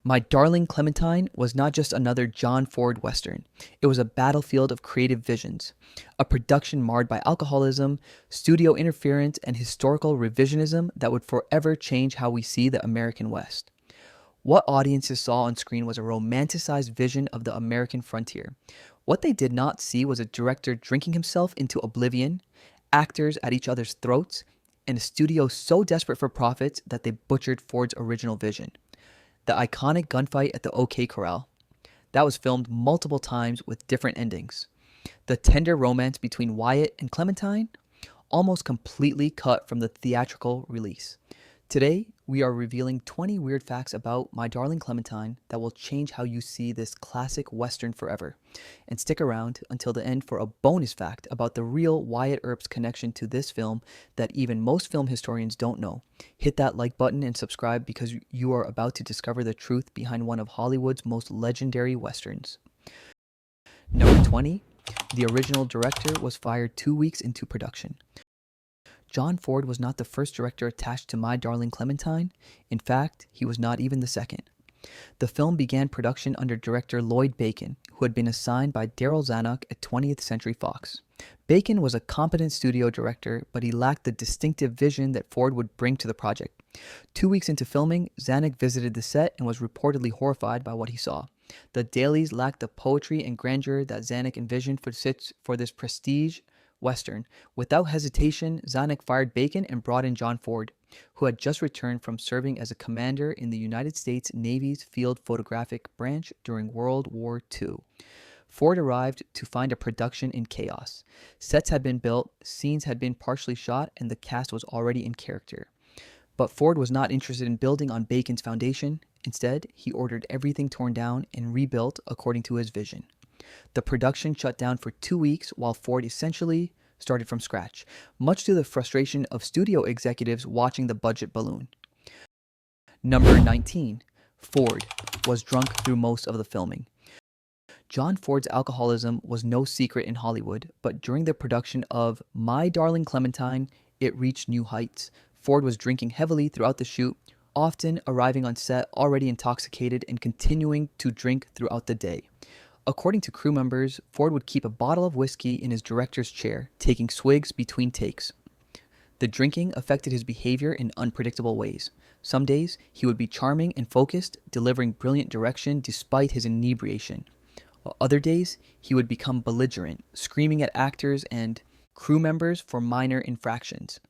My Darling Clementine was not just another John Ford Western. It was a battlefield of creative visions, a production marred by alcoholism, studio interference, and historical revisionism that would forever change how we see the American West. What audiences saw on screen was a romanticized vision of the American frontier. What they did not see was a director drinking himself into oblivion, actors at each other's throats, and a studio so desperate for profits that they butchered Ford's original vision. The iconic gunfight at the OK Corral. That was filmed multiple times with different endings. The tender romance between Wyatt and Clementine, almost completely cut from the theatrical release. Today, we are revealing 20 weird facts about My Darling Clementine that will change how you see this classic Western forever. And stick around until the end for a bonus fact about the real Wyatt Earp's connection to this film that even most film historians don't know. Hit that like button and subscribe because you are about to discover the truth behind one of Hollywood's most legendary Westerns. Number 20. The original director was fired 2 weeks into production. John Ford was not the first director attached to My Darling Clementine. In fact, he was not even the second. The film began production under director Lloyd Bacon, who had been assigned by Darryl Zanuck at 20th Century Fox. Bacon was a competent studio director, but he lacked the distinctive vision that Ford would bring to the project. 2 weeks into filming, Zanuck visited the set and was reportedly horrified by what he saw. The dailies lacked the poetry and grandeur that Zanuck envisioned for this prestige Western. Without hesitation, Zanuck fired Bacon and brought in John Ford, who had just returned from serving as a commander in the United States Navy's Field Photographic Branch during World War II. Ford arrived to find a production in chaos. Sets had been built, scenes had been partially shot, and the cast was already in character. But Ford was not interested in building on Bacon's foundation. Instead, he ordered everything torn down and rebuilt according to his vision. The production shut down for 2 weeks while Ford essentially started from scratch, much to the frustration of studio executives watching the budget balloon. Number 19. Ford was drunk through most of the filming. John Ford's alcoholism was no secret in Hollywood, but during the production of My Darling Clementine, it reached new heights. Ford was drinking heavily throughout the shoot, often arriving on set already intoxicated and continuing to drink throughout the day. According to crew members, Ford would keep a bottle of whiskey in his director's chair, taking swigs between takes. The drinking affected his behavior in unpredictable ways. Some days, he would be charming and focused, delivering brilliant direction despite his inebriation. While other days, he would become belligerent, screaming at actors and crew members for minor infractions.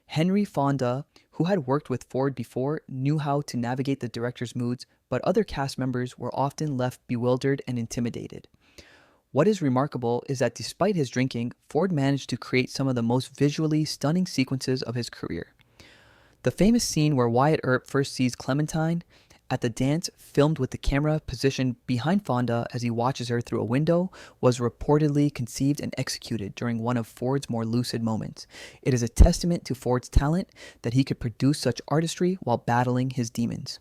Henry Fonda, who had worked with Ford before, knew how to navigate the director's moods, but other cast members were often left bewildered and intimidated. What is remarkable is that despite his drinking, Ford managed to create some of the most visually stunning sequences of his career. The famous scene where Wyatt Earp first sees Clementine at the dance, filmed with the camera positioned behind Fonda as he watches her through a window, was reportedly conceived and executed during one of Ford's more lucid moments. It is a testament to Ford's talent that he could produce such artistry while battling his demons.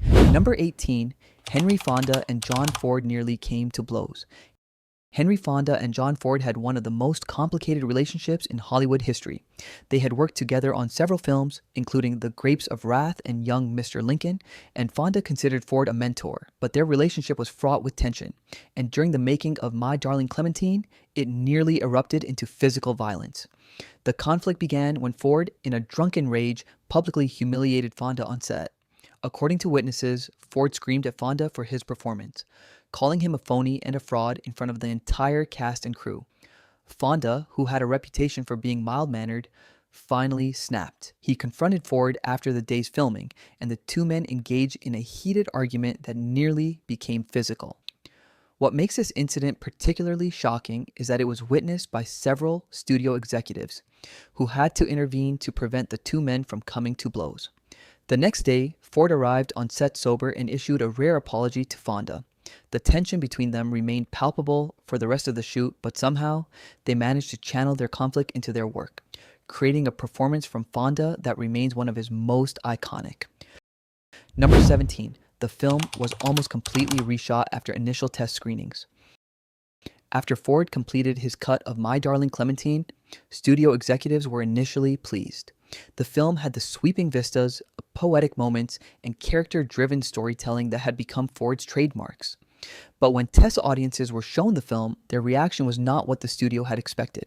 Number 18. Henry Fonda and John Ford nearly came to blows. Henry Fonda and John Ford had one of the most complicated relationships in Hollywood history. They had worked together on several films, including The Grapes of Wrath and Young Mr. Lincoln, and Fonda considered Ford a mentor, but their relationship was fraught with tension, and during the making of My Darling Clementine, it nearly erupted into physical violence. The conflict began when Ford, in a drunken rage, publicly humiliated Fonda on set. According to witnesses, Ford screamed at Fonda for his performance, calling him a phony and a fraud in front of the entire cast and crew. Fonda, who had a reputation for being mild-mannered, finally snapped. He confronted Ford after the day's filming, and the two men engaged in a heated argument that nearly became physical. What makes this incident particularly shocking is that it was witnessed by several studio executives, who had to intervene to prevent the two men from coming to blows. The next day, Ford arrived on set sober and issued a rare apology to Fonda. The tension between them remained palpable for the rest of the shoot, but somehow they managed to channel their conflict into their work, creating a performance from Fonda that remains one of his most iconic. Number 17. The film was almost completely reshot after initial test screenings. After Ford completed his cut of My Darling Clementine, studio executives were initially pleased. The film had the sweeping vistas, poetic moments, and character-driven storytelling that had become Ford's trademarks. But when test audiences were shown the film, their reaction was not what the studio had expected.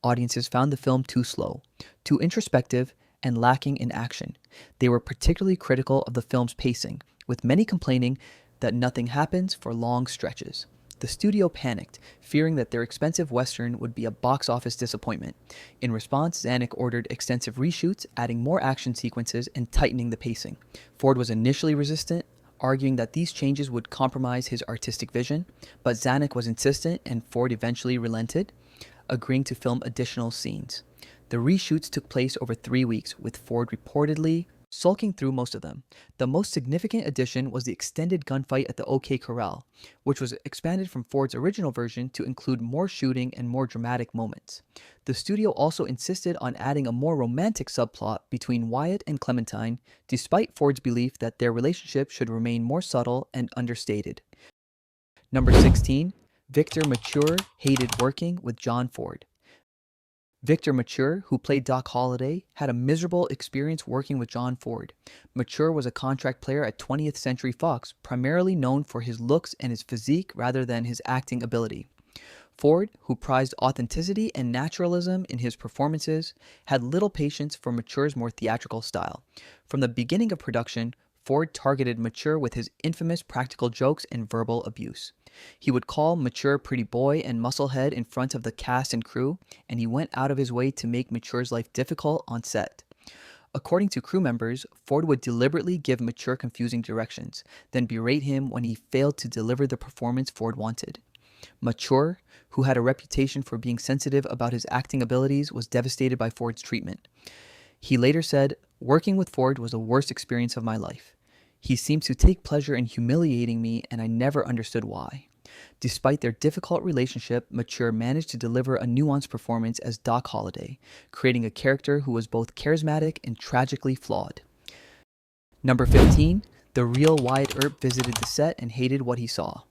Audiences found the film too slow, too introspective, and lacking in action. They were particularly critical of the film's pacing, with many complaining that nothing happens for long stretches. The studio panicked, fearing that their expensive Western would be a box office disappointment. In response, Zanuck ordered extensive reshoots, adding more action sequences and tightening the pacing. Ford was initially resistant, arguing that these changes would compromise his artistic vision, but Zanuck was insistent and Ford eventually relented, agreeing to film additional scenes. The reshoots took place over 3 weeks, with Ford reportedly sulking through most of them. The most significant addition was the extended gunfight at the OK Corral, which was expanded from Ford's original version to include more shooting and more dramatic moments. The studio also insisted on adding a more romantic subplot between Wyatt and Clementine, despite Ford's belief that their relationship should remain more subtle and understated. Number 16. Victor Mature hated working with John Ford. Victor Mature, who played Doc Holliday, had a miserable experience working with John Ford. Mature was a contract player at 20th Century Fox, primarily known for his looks and his physique rather than his acting ability. Ford, who prized authenticity and naturalism in his performances, had little patience for Mature's more theatrical style. From the beginning of production, Ford targeted Mature with his infamous practical jokes and verbal abuse. He would call Mature pretty boy and musclehead in front of the cast and crew, and he went out of his way to make Mature's life difficult on set. According to crew members, Ford would deliberately give Mature confusing directions, then berate him when he failed to deliver the performance Ford wanted. Mature, who had a reputation for being sensitive about his acting abilities, was devastated by Ford's treatment. He later said, "Working with Ford was the worst experience of my life. He seemed to take pleasure in humiliating me, and I never understood why." Despite their difficult relationship, Mature managed to deliver a nuanced performance as Doc Holliday, creating a character who was both charismatic and tragically flawed. Number 15. The real Wyatt Earp visited the set and hated what he saw.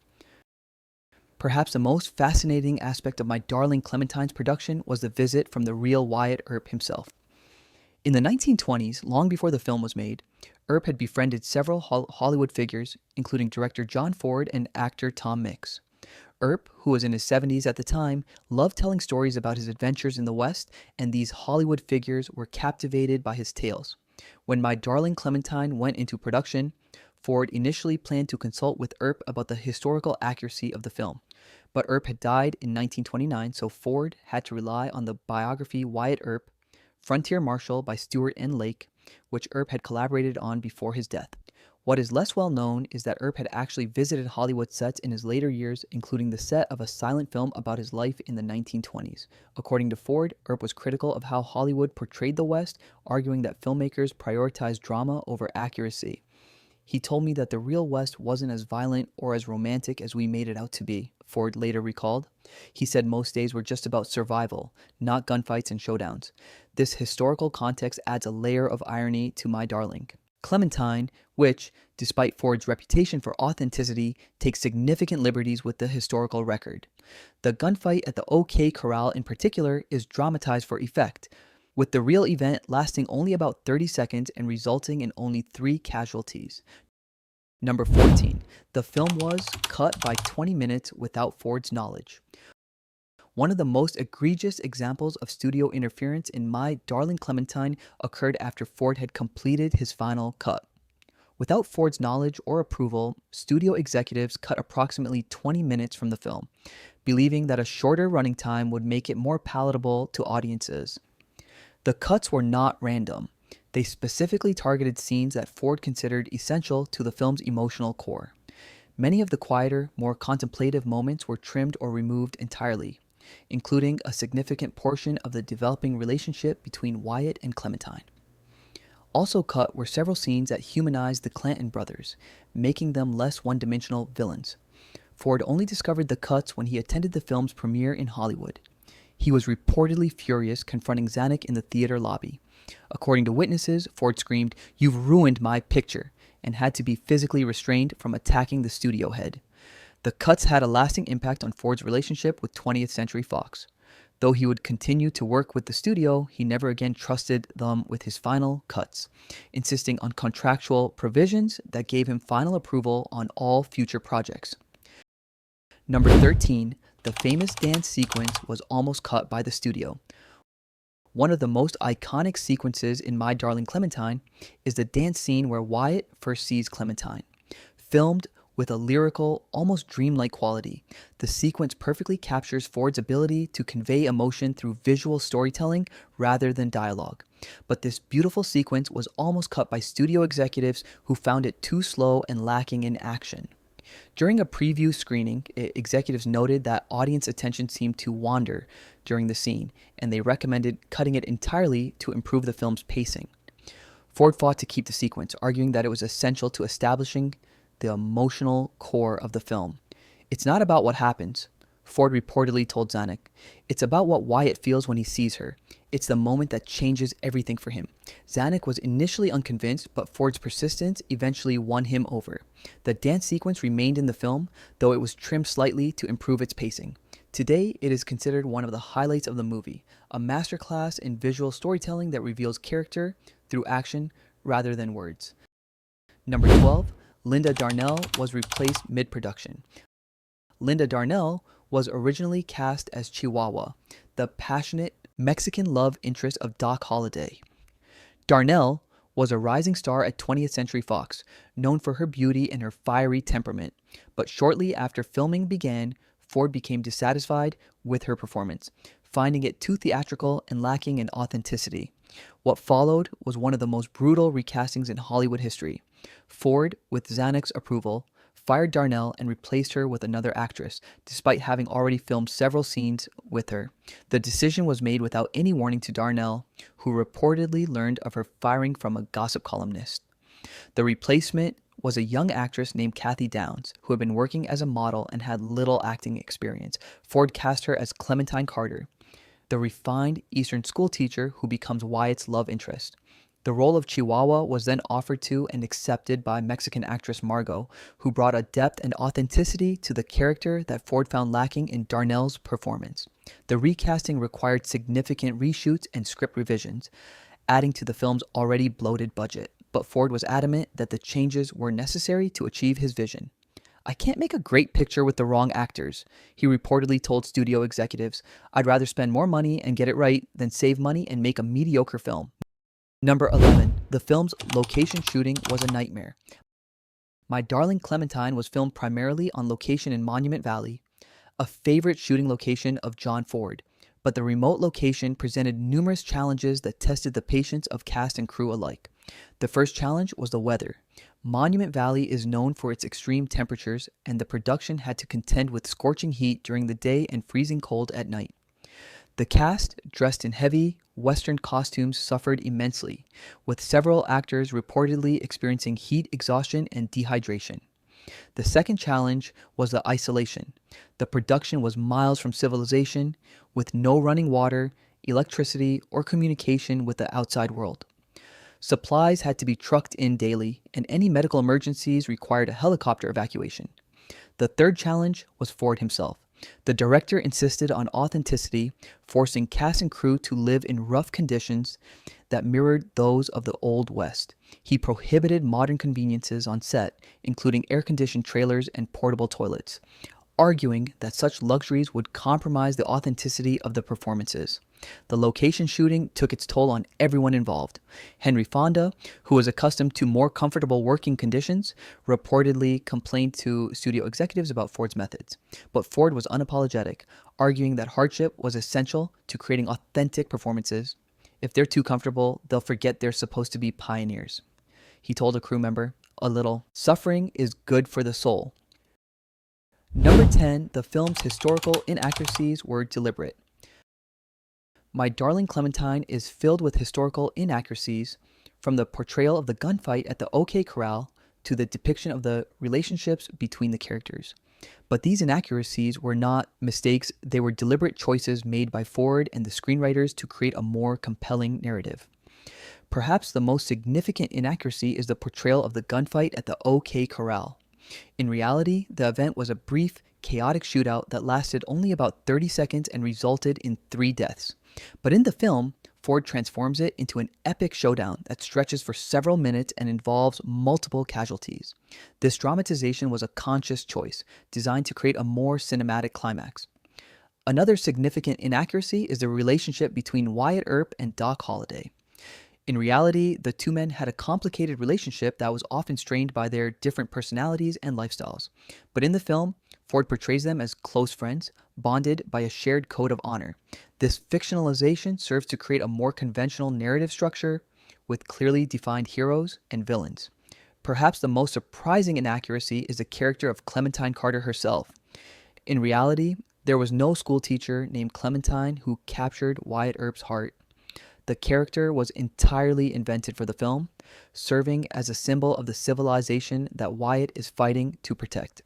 Perhaps the most fascinating aspect of my Darling Clementine's production was the visit from the real Wyatt Earp himself. In the 1920s, long before the film was made, Earp had befriended several Hollywood figures, including director John Ford and actor Tom Mix. Earp, who was in his 70s at the time, loved telling stories about his adventures in the West, and these Hollywood figures were captivated by his tales. When My Darling Clementine went into production, Ford initially planned to consult with Earp about the historical accuracy of the film. But Earp had died in 1929, so Ford had to rely on the biography Wyatt Earp, Frontier Marshal by Stewart N. Lake, which Earp had collaborated on before his death. What is less well known is that Earp had actually visited Hollywood sets in his later years, including the set of a silent film about his life in the 1920s. According to Ford, Earp was critical of how Hollywood portrayed the West, arguing that filmmakers prioritized drama over accuracy. "He told me that the real West wasn't as violent or as romantic as we made it out to be," Ford later recalled. He said most days were just about survival, not gunfights and showdowns. This historical context adds a layer of irony to My Darling Clementine, which, despite Ford's reputation for authenticity, takes significant liberties with the historical record. The gunfight at the OK Corral in particular is dramatized for effect, with the real event lasting only about 30 seconds and resulting in only 3 casualties. Number 14. The film was cut by 20 minutes without Ford's knowledge. One of the most egregious examples of studio interference in My Darling Clementine occurred after Ford had completed his final cut. Without Ford's knowledge or approval, studio executives cut approximately 20 minutes from the film, believing that a shorter running time would make it more palatable to audiences. The cuts were not random. They specifically targeted scenes that Ford considered essential to the film's emotional core. Many of the quieter, more contemplative moments were trimmed or removed entirely, including a significant portion of the developing relationship between Wyatt and Clementine. Also cut were several scenes that humanized the Clanton brothers, making them less one-dimensional villains. Ford only discovered the cuts when he attended the film's premiere in Hollywood. He was reportedly furious, confronting Zanuck in the theater lobby. According to witnesses, Ford screamed, "You've ruined my picture," and had to be physically restrained from attacking the studio head. The cuts had a lasting impact on Ford's relationship with 20th Century Fox. Though he would continue to work with the studio, he never again trusted them with his final cuts, insisting on contractual provisions that gave him final approval on all future projects. Number 13, the famous dance sequence was almost cut by the studio. One of the most iconic sequences in My Darling Clementine is the dance scene where Wyatt first sees Clementine. Filmed with a lyrical, almost dreamlike quality, the sequence perfectly captures Ford's ability to convey emotion through visual storytelling rather than dialogue. But this beautiful sequence was almost cut by studio executives who found it too slow and lacking in action. During a preview screening, executives noted that audience attention seemed to wander during the scene, and they recommended cutting it entirely to improve the film's pacing. Ford fought to keep the sequence, arguing that it was essential to establishing the emotional core of the film. "It's not about what happens," Ford reportedly told Zanuck. "It's about what Wyatt feels when he sees her. It's the moment that changes everything for him." Zanuck was initially unconvinced, but Ford's persistence eventually won him over. The dance sequence remained in the film, though it was trimmed slightly to improve its pacing. Today, it is considered one of the highlights of the movie, a masterclass in visual storytelling that reveals character through action rather than words. Number 12, Linda Darnell was replaced mid-production. Linda Darnell was originally cast as Chihuahua, the passionate Mexican love interest of Doc Holliday. Darnell was a rising star at 20th Century Fox, known for her beauty and her fiery temperament, but shortly after filming began, Ford became dissatisfied with her performance, finding it too theatrical and lacking in authenticity. What followed was one of the most brutal recastings in Hollywood history. Ford, with Zanuck's approval, fired Darnell and replaced her with another actress, despite having already filmed several scenes with her. The decision was made without any warning to Darnell, who reportedly learned of her firing from a gossip columnist. The replacement was a young actress named Kathy Downs, who had been working as a model and had little acting experience. Ford cast her as Clementine Carter, the refined Eastern school teacher who becomes Wyatt's love interest. The role of Chihuahua was then offered to and accepted by Mexican actress Margot, who brought a depth and authenticity to the character that Ford found lacking in Darnell's performance. The recasting required significant reshoots and script revisions, adding to the film's already bloated budget, but Ford was adamant that the changes were necessary to achieve his vision. "I can't make a great picture with the wrong actors," he reportedly told studio executives. "I'd rather spend more money and get it right than save money and make a mediocre film." Number 11, the film's location shooting was a nightmare. My Darling Clementine was filmed primarily on location in Monument Valley, a favorite shooting location of John Ford, but the remote location presented numerous challenges that tested the patience of cast and crew alike. The first challenge was the weather. Monument Valley is known for its extreme temperatures, and the production had to contend with scorching heat during the day and freezing cold at night. The cast, dressed in heavy, Western costumes, suffered immensely, with several actors reportedly experiencing heat exhaustion and dehydration. The second challenge was the isolation. The production was miles from civilization, with no running water, electricity, or communication with the outside world. Supplies had to be trucked in daily, and any medical emergencies required a helicopter evacuation. The third challenge was Ford himself. The director insisted on authenticity, forcing cast and crew to live in rough conditions that mirrored those of the Old West. He prohibited modern conveniences on set, including air-conditioned trailers and portable toilets, arguing that such luxuries would compromise the authenticity of the performances. The location shooting took its toll on everyone involved. Henry Fonda, who was accustomed to more comfortable working conditions, reportedly complained to studio executives about Ford's methods. But Ford was unapologetic, arguing that hardship was essential to creating authentic performances. "If they're too comfortable, they'll forget they're supposed to be pioneers," he told a crew member. A little suffering is good for the soul. Number 10, the film's historical inaccuracies were deliberate. My Darling Clementine is filled with historical inaccuracies, from the portrayal of the gunfight at the OK Corral to the depiction of the relationships between the characters. But these inaccuracies were not mistakes, they were deliberate choices made by Ford and the screenwriters to create a more compelling narrative. Perhaps the most significant inaccuracy is the portrayal of the gunfight at the OK Corral. In reality, the event was a brief, chaotic shootout that lasted only about 30 seconds and resulted in 3 deaths. But in the film, Ford transforms it into an epic showdown that stretches for several minutes and involves multiple casualties. This dramatization was a conscious choice, designed to create a more cinematic climax. Another significant inaccuracy is the relationship between Wyatt Earp and Doc Holliday. In reality, the two men had a complicated relationship that was often strained by their different personalities and lifestyles. But in the film, Ford portrays them as close friends, bonded by a shared code of honor. This fictionalization serves to create a more conventional narrative structure with clearly defined heroes and villains. Perhaps the most surprising inaccuracy is the character of Clementine Carter herself. In reality, there was no school teacher named Clementine who captured Wyatt Earp's heart. The character was entirely invented for the film, serving as a symbol of the civilization that Wyatt is fighting to protect.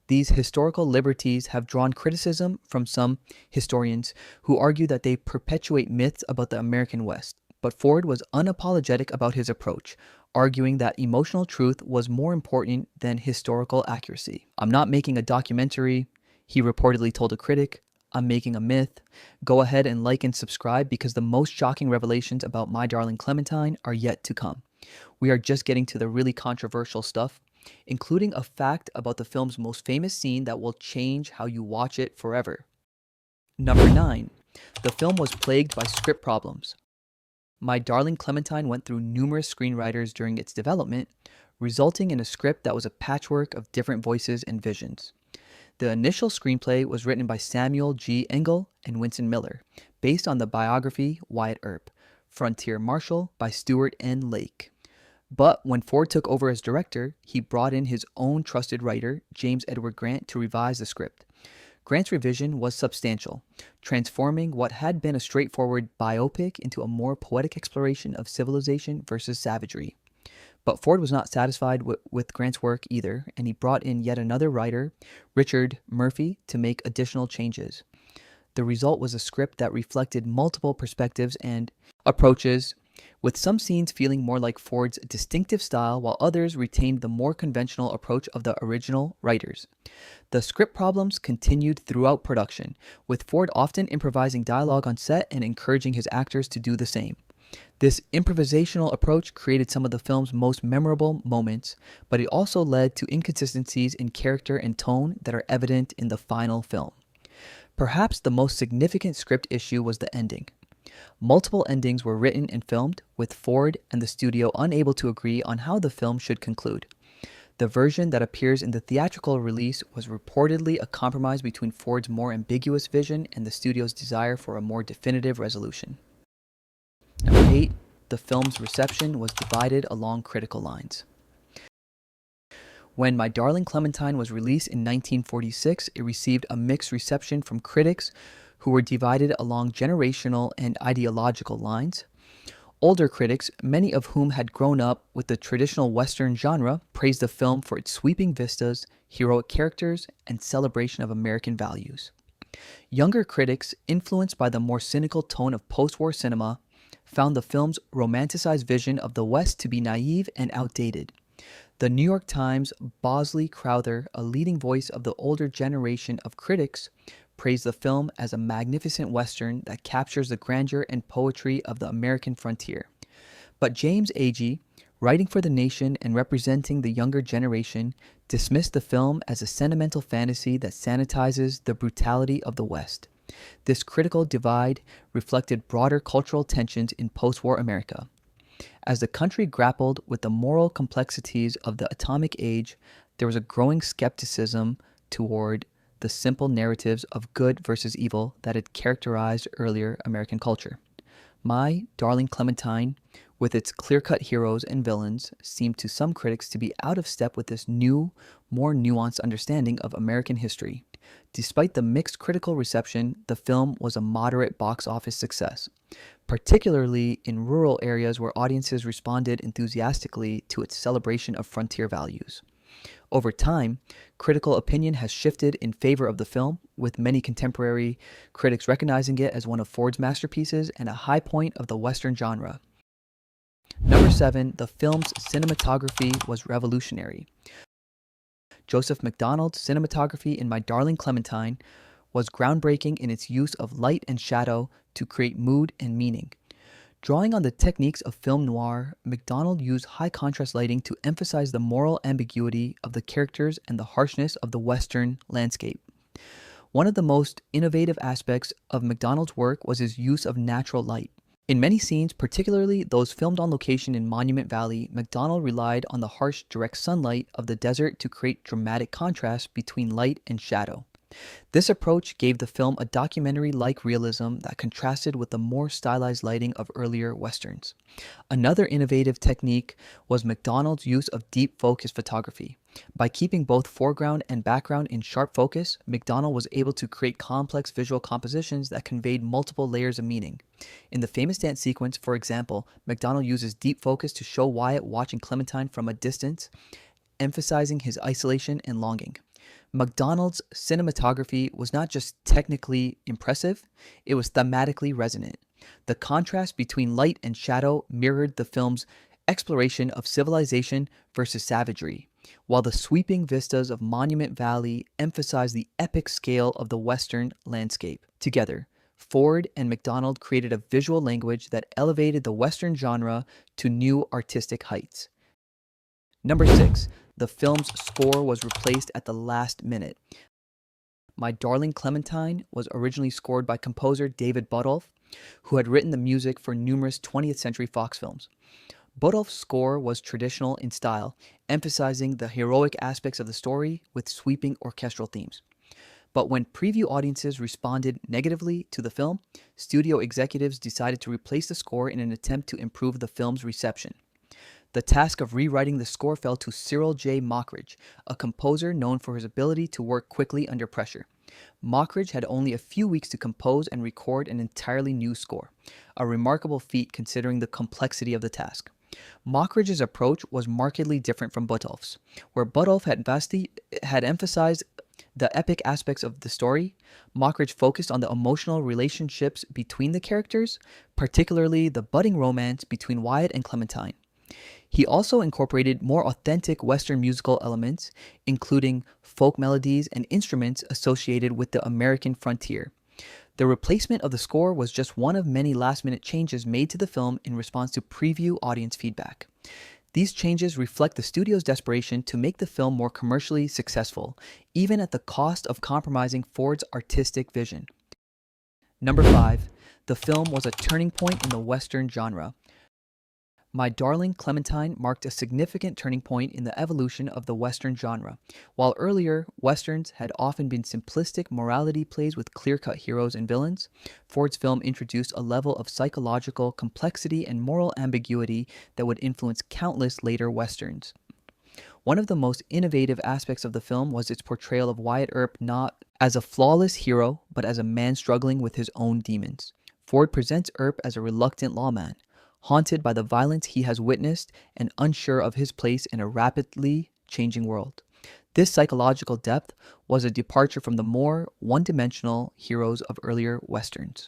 These historical liberties have drawn criticism from some historians who argue that they perpetuate myths about the American West. But Ford was unapologetic about his approach, arguing that emotional truth was more important than historical accuracy. "I'm not making a documentary," he reportedly told a critic. "I'm making a myth. Go ahead and like and subscribe because the most shocking revelations about My Darling Clementine are yet to come. We are just getting to the really controversial stuff, including a fact about the film's most famous scene that will change how you watch it forever." Number 9. The film was plagued by script problems. My Darling Clementine went through numerous screenwriters during its development, resulting in a script that was a patchwork of different voices and visions. The initial screenplay was written by Samuel G. Engel and Winston Miller, based on the biography Wyatt Earp, Frontier Marshal by Stuart N. Lake. But when Ford took over as director, he brought in his own trusted writer, James Edward Grant, to revise the script. Grant's revision was substantial, transforming what had been a straightforward biopic into a more poetic exploration of civilization versus savagery. But Ford was not satisfied with Grant's work either, and he brought in yet another writer, Richard Murphy, to make additional changes. The result was a script that reflected multiple perspectives and approaches, with some scenes feeling more like Ford's distinctive style while others retained the more conventional approach of the original writers. The script problems continued throughout production, with Ford often improvising dialogue on set and encouraging his actors to do the same. This improvisational approach created some of the film's most memorable moments, but it also led to inconsistencies in character and tone that are evident in the final film. Perhaps the most significant script issue was the ending. Multiple endings were written and filmed, with Ford and the studio unable to agree on how the film should conclude. The version that appears in the theatrical release was reportedly a compromise between Ford's more ambiguous vision and the studio's desire for a more definitive resolution. Number 8. The film's reception was divided along critical lines. When My Darling Clementine was released in 1946, it received a mixed reception from critics who were divided along generational and ideological lines. Older critics, many of whom had grown up with the traditional Western genre, praised the film for its sweeping vistas, heroic characters, and celebration of American values. Younger critics, influenced by the more cynical tone of post-war cinema, found the film's romanticized vision of the West to be naive and outdated. The New York Times' Bosley Crowther, a leading voice of the older generation of critics, praised the film as a magnificent Western that captures the grandeur and poetry of the American frontier. But James Agee, writing for The Nation and representing the younger generation, dismissed the film as a sentimental fantasy that sanitizes the brutality of the West. This critical divide reflected broader cultural tensions in post-war America. As the country grappled with the moral complexities of the atomic age, there was a growing skepticism toward the simple narratives of good versus evil that had characterized earlier American culture. My Darling Clementine, with its clear-cut heroes and villains, seemed to some critics to be out of step with this new, more nuanced understanding of American history. Despite the mixed critical reception, the film was a moderate box office success, particularly in rural areas where audiences responded enthusiastically to its celebration of frontier values. Over time, critical opinion has shifted in favor of the film, with many contemporary critics recognizing it as one of Ford's masterpieces and a high point of the Western genre. Number 7, the film's cinematography was revolutionary. Joseph McDonald's cinematography in My Darling Clementine was groundbreaking in its use of light and shadow to create mood and meaning. Drawing on the techniques of film noir, McDonald used high contrast lighting to emphasize the moral ambiguity of the characters and the harshness of the Western landscape. One of the most innovative aspects of McDonald's work was his use of natural light. In many scenes, particularly those filmed on location in Monument Valley, McDonald relied on the harsh, direct sunlight of the desert to create dramatic contrast between light and shadow. This approach gave the film a documentary-like realism that contrasted with the more stylized lighting of earlier westerns. Another innovative technique was McDonald's use of deep focus photography. By keeping both foreground and background in sharp focus, McDonald was able to create complex visual compositions that conveyed multiple layers of meaning. In the famous dance sequence, for example, McDonald uses deep focus to show Wyatt watching Clementine from a distance, emphasizing his isolation and longing. McDonald's cinematography was not just technically impressive, it was thematically resonant. The contrast between light and shadow mirrored the film's exploration of civilization versus savagery, while the sweeping vistas of Monument Valley emphasized the epic scale of the Western landscape. Together, Ford and McDonald created a visual language that elevated the Western genre to new artistic heights. Number 6. The film's score was replaced at the last minute. My Darling Clementine was originally scored by composer David Buttolph, who had written the music for numerous 20th Century Fox films. Buttolph's score was traditional in style, emphasizing the heroic aspects of the story with sweeping orchestral themes. But when preview audiences responded negatively to the film, studio executives decided to replace the score in an attempt to improve the film's reception. The task of rewriting the score fell to Cyril J. Mockridge, a composer known for his ability to work quickly under pressure. Mockridge had only a few weeks to compose and record an entirely new score, a remarkable feat considering the complexity of the task. Mockridge's approach was markedly different from Buttolph's, where Buttolph had emphasized the epic aspects of the story. Mockridge focused on the emotional relationships between the characters, particularly the budding romance between Wyatt and Clementine. He also incorporated more authentic Western musical elements, including folk melodies and instruments associated with the American frontier. The replacement of the score was just one of many last-minute changes made to the film in response to preview audience feedback. These changes reflect the studio's desperation to make the film more commercially successful, even at the cost of compromising Ford's artistic vision. Number 5. The film was a turning point in the Western genre. My Darling Clementine marked a significant turning point in the evolution of the Western genre. While earlier, Westerns had often been simplistic morality plays with clear-cut heroes and villains, Ford's film introduced a level of psychological complexity and moral ambiguity that would influence countless later Westerns. One of the most innovative aspects of the film was its portrayal of Wyatt Earp not as a flawless hero, but as a man struggling with his own demons. Ford presents Earp as a reluctant lawman, haunted by the violence he has witnessed and unsure of his place in a rapidly changing world. This psychological depth was a departure from the more one-dimensional heroes of earlier Westerns.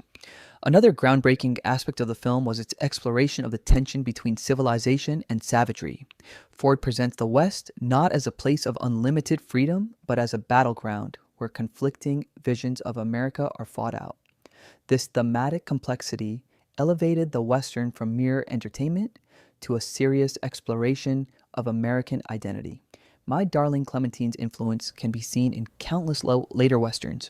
Another groundbreaking aspect of the film was its exploration of the tension between civilization and savagery. Ford presents the West not as a place of unlimited freedom, but as a battleground where conflicting visions of America are fought out. This thematic complexity elevated the Western from mere entertainment to a serious exploration of American identity. My Darling Clementine's influence can be seen in countless later Westerns,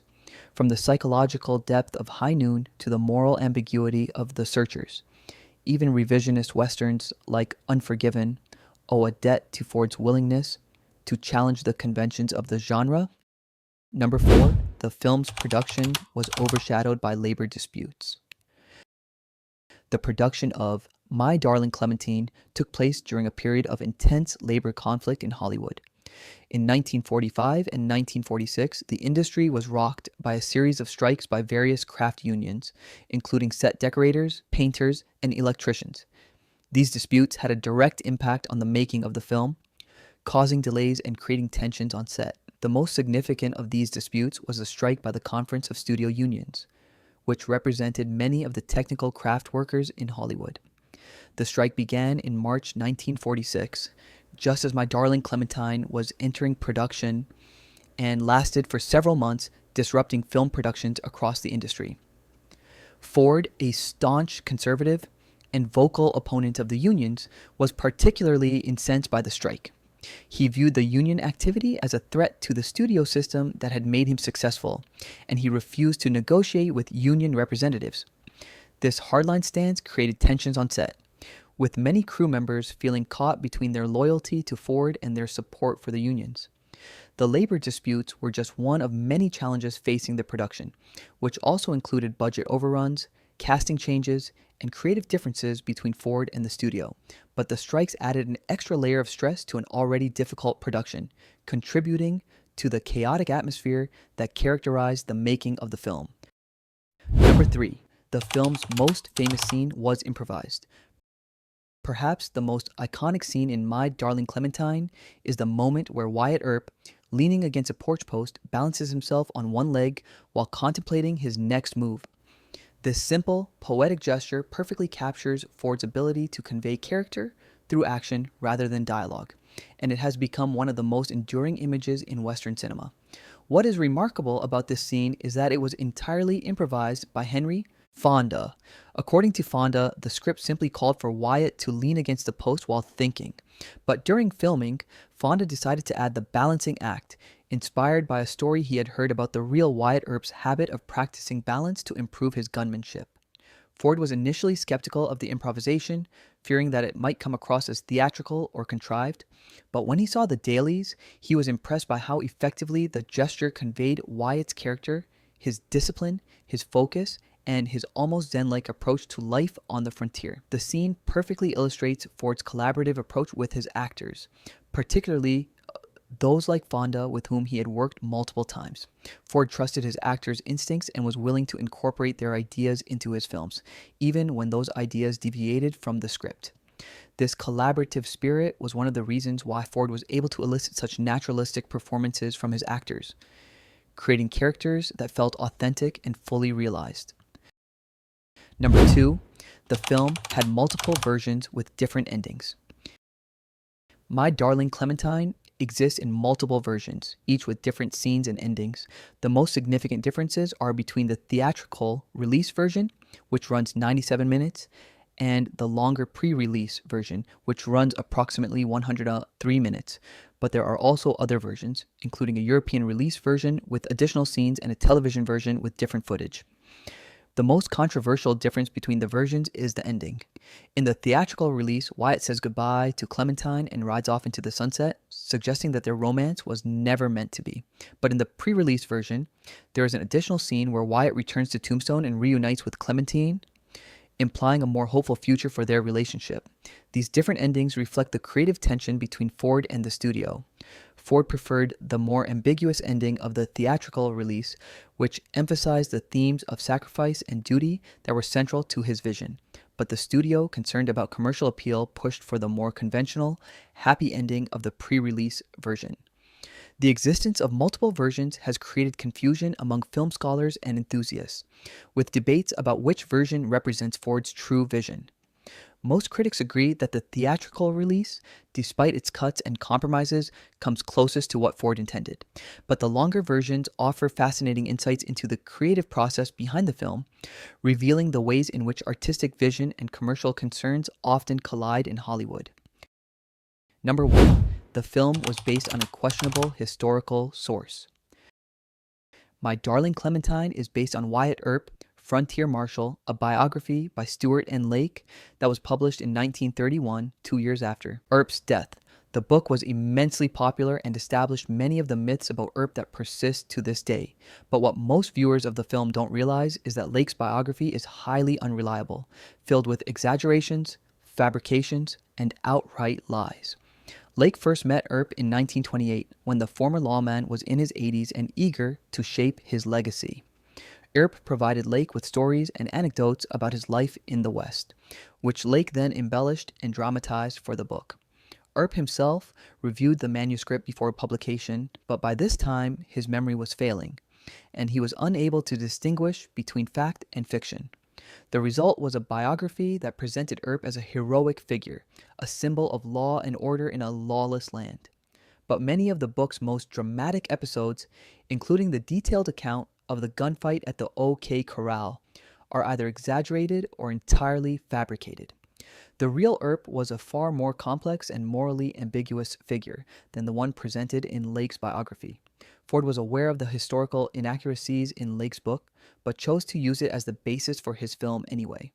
from the psychological depth of High Noon to the moral ambiguity of The Searchers. Even revisionist Westerns like Unforgiven owe a debt to Ford's willingness to challenge the conventions of the genre. Number 4, the film's production was overshadowed by labor disputes. The production of My Darling Clementine took place during a period of intense labor conflict in Hollywood. In 1945 and 1946, the industry was rocked by a series of strikes by various craft unions, including set decorators, painters, and electricians. These disputes had a direct impact on the making of the film, causing delays and creating tensions on set. The most significant of these disputes was a strike by the Conference of Studio Unions, which represented many of the technical craft workers in Hollywood. The strike began in March 1946, just as My Darling Clementine was entering production and lasted for several months, disrupting film productions across the industry. Ford, a staunch conservative and vocal opponent of the unions, was particularly incensed by the strike. He viewed the union activity as a threat to the studio system that had made him successful, and he refused to negotiate with union representatives. This hardline stance created tensions on set, with many crew members feeling caught between their loyalty to Ford and their support for the unions. The labor disputes were just one of many challenges facing the production, which also included budget overruns, casting changes, and creative differences between Ford and the studio. But the strikes added an extra layer of stress to an already difficult production, contributing to the chaotic atmosphere that characterized the making of the film. Number 3. The film's most famous scene was improvised. Perhaps the most iconic scene in My Darling Clementine is the moment where Wyatt Earp, leaning against a porch post, balances himself on one leg while contemplating his next move. This simple, poetic gesture perfectly captures Ford's ability to convey character through action rather than dialogue, and it has become one of the most enduring images in Western cinema. What is remarkable about this scene is that it was entirely improvised by Henry Fonda. According to Fonda, the script simply called for Wyatt to lean against the post while thinking. But during filming, Fonda decided to add the balancing act, inspired by a story he had heard about the real Wyatt Earp's habit of practicing balance to improve his gunmanship. Ford was initially skeptical of the improvisation, fearing that it might come across as theatrical or contrived, but when he saw the dailies, he was impressed by how effectively the gesture conveyed Wyatt's character, his discipline, his focus, and his almost zen-like approach to life on the frontier. The scene perfectly illustrates Ford's collaborative approach with his actors, particularly those like Fonda with whom he had worked multiple times. Ford trusted his actors' instincts and was willing to incorporate their ideas into his films, even when those ideas deviated from the script. This collaborative spirit was one of the reasons why Ford was able to elicit such naturalistic performances from his actors, creating characters that felt authentic and fully realized. Number 2, the film had multiple versions with different endings. My Darling Clementine exists in multiple versions, each with different scenes and endings. The most significant differences are between the theatrical release version, which runs 97 minutes, and the longer pre-release version, which runs approximately 103 minutes. But there are also other versions, including a European release version with additional scenes and a television version with different footage. The most controversial difference between the versions is the ending. In the theatrical release, Wyatt says goodbye to Clementine and rides off into the sunset, suggesting that their romance was never meant to be. But in the pre-release version, there is an additional scene where Wyatt returns to Tombstone and reunites with Clementine, implying a more hopeful future for their relationship. These different endings reflect the creative tension between Ford and the studio. Ford preferred the more ambiguous ending of the theatrical release, which emphasized the themes of sacrifice and duty that were central to his vision. But the studio, concerned about commercial appeal, pushed for the more conventional, happy ending of the pre-release version. The existence of multiple versions has created confusion among film scholars and enthusiasts, with debates about which version represents Ford's true vision. Most critics agree that the theatrical release, despite its cuts and compromises, comes closest to what Ford intended. But the longer versions offer fascinating insights into the creative process behind the film, revealing the ways in which artistic vision and commercial concerns often collide in Hollywood. Number 1. The film was based on a questionable historical source. My Darling Clementine is based on Wyatt Earp, Frontier Marshal, a biography by Stewart and Lake that was published in 1931, 2 years after Earp's death. The book was immensely popular and established many of the myths about Earp that persist to this day. But what most viewers of the film don't realize is that Lake's biography is highly unreliable, filled with exaggerations, fabrications, and outright lies. Lake first met Earp in 1928 when the former lawman was in his 80s and eager to shape his legacy. Earp provided Lake with stories and anecdotes about his life in the West, which Lake then embellished and dramatized for the book. Earp himself reviewed the manuscript before publication, but by this time his memory was failing, and he was unable to distinguish between fact and fiction. The result was a biography that presented Earp as a heroic figure, a symbol of law and order in a lawless land. But many of the book's most dramatic episodes, including the detailed account of the gunfight at the OK Corral, are either exaggerated or entirely fabricated. The real Earp was a far more complex and morally ambiguous figure than the one presented in Lake's biography. Ford was aware of the historical inaccuracies in Lake's book, but chose to use it as the basis for his film anyway.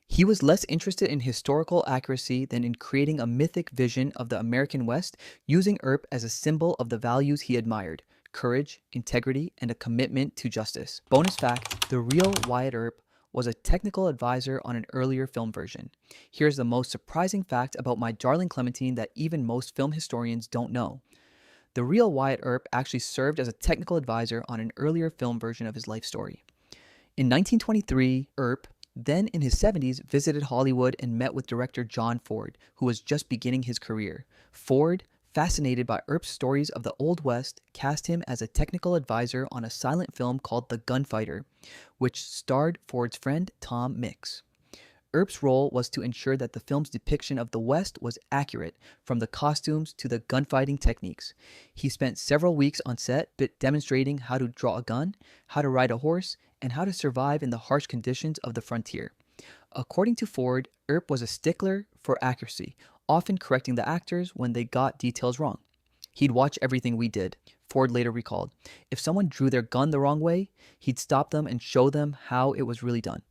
He was less interested in historical accuracy than in creating a mythic vision of the American West, using Earp as a symbol of the values he admired: courage, integrity, and a commitment to justice. Bonus fact, the real Wyatt Earp was a technical advisor on an earlier film version. Here's the most surprising fact about My Darling Clementine that even most film historians don't know. The real Wyatt Earp actually served as a technical advisor on an earlier film version of his life story. In 1923, Earp, then in his 70s, visited Hollywood and met with director John Ford, who was just beginning his career. Ford, fascinated by Earp's stories of the Old West, cast him as a technical advisor on a silent film called The Gunfighter, which starred Ford's friend Tom Mix. Earp's role was to ensure that the film's depiction of the West was accurate, from the costumes to the gunfighting techniques. He spent several weeks on set demonstrating how to draw a gun, how to ride a horse, and how to survive in the harsh conditions of the frontier. According to Ford, Earp was a stickler for accuracy, often correcting the actors when they got details wrong. He'd watch everything we did, Ford later recalled. If someone drew their gun the wrong way, he'd stop them and show them how it was really done.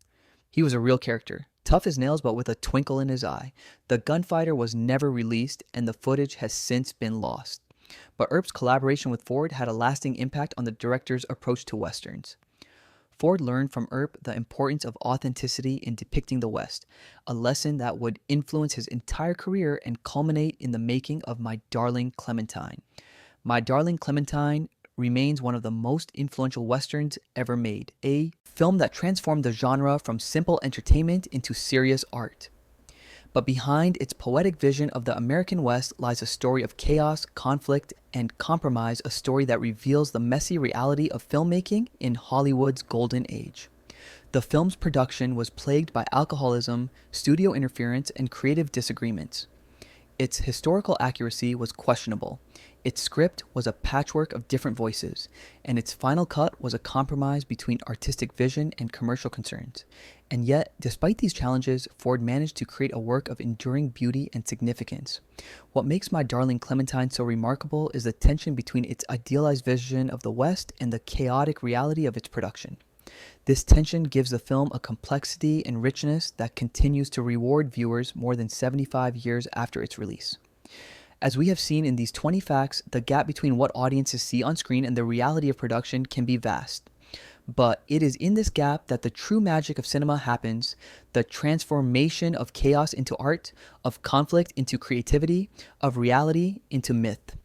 He was a real character, tough as nails but with a twinkle in his eye. The Gunfighter was never released, and the footage has since been lost. But Earp's collaboration with Ford had a lasting impact on the director's approach to westerns. Ford learned from Earp the importance of authenticity in depicting the West, a lesson that would influence his entire career and culminate in the making of My Darling Clementine. My Darling Clementine remains one of the most influential westerns ever made, a film that transformed the genre from simple entertainment into serious art. But behind its poetic vision of the American West lies a story of chaos, conflict, and compromise, a story that reveals the messy reality of filmmaking in Hollywood's golden age. The film's production was plagued by alcoholism, studio interference, and creative disagreements. Its historical accuracy was questionable. Its script was a patchwork of different voices, and its final cut was a compromise between artistic vision and commercial concerns. And yet, despite these challenges, Ford managed to create a work of enduring beauty and significance. What makes My Darling Clementine so remarkable is the tension between its idealized vision of the West and the chaotic reality of its production. This tension gives the film a complexity and richness that continues to reward viewers more than 75 years after its release. As we have seen in these 20 facts, the gap between what audiences see on screen and the reality of production can be vast. But it is in this gap that the true magic of cinema happens, the transformation of chaos into art, of conflict into creativity, of reality into myth.